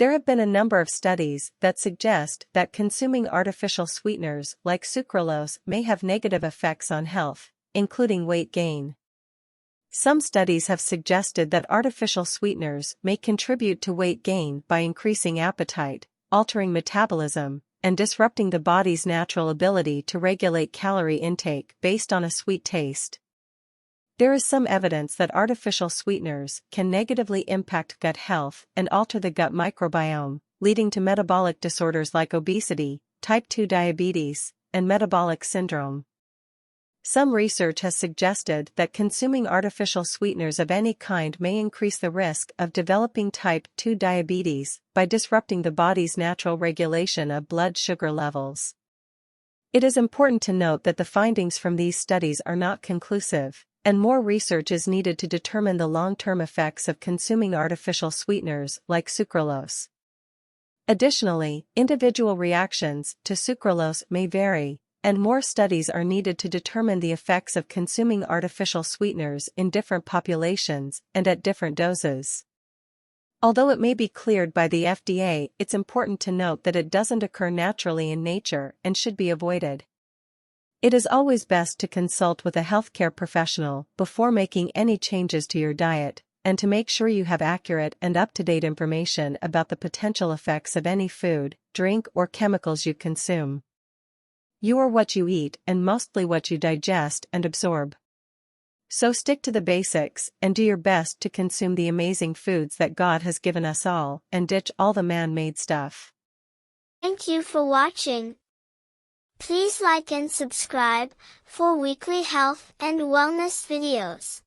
There have been a number of studies that suggest that consuming artificial sweeteners like sucralose may have negative effects on health, including weight gain. Some studies have suggested that artificial sweeteners may contribute to weight gain by increasing appetite, altering metabolism, and disrupting the body's natural ability to regulate calorie intake based on a sweet taste. There is some evidence that artificial sweeteners can negatively impact gut health and alter the gut microbiome, leading to metabolic disorders like obesity, type 2 diabetes, and metabolic syndrome. Some research has suggested that consuming artificial sweeteners of any kind may increase the risk of developing type 2 diabetes by disrupting the body's natural regulation of blood sugar levels. It is important to note that the findings from these studies are not conclusive, and more research is needed to determine the long-term effects of consuming artificial sweeteners like sucralose. Additionally, individual reactions to sucralose may vary, and more studies are needed to determine the effects of consuming artificial sweeteners in different populations and at different doses. Although it may be cleared by the FDA, it's important to note that it doesn't occur naturally in nature and should be avoided. It is always best to consult with a healthcare professional before making any changes to your diet, and to make sure you have accurate and up-to-date information about the potential effects of any food, drink, or chemicals you consume. You are what you eat and mostly what you digest and absorb. So stick to the basics and do your best to consume the amazing foods that God has given us all, and ditch all the man-made stuff. Thank you for watching. Please like and subscribe for weekly health and wellness videos.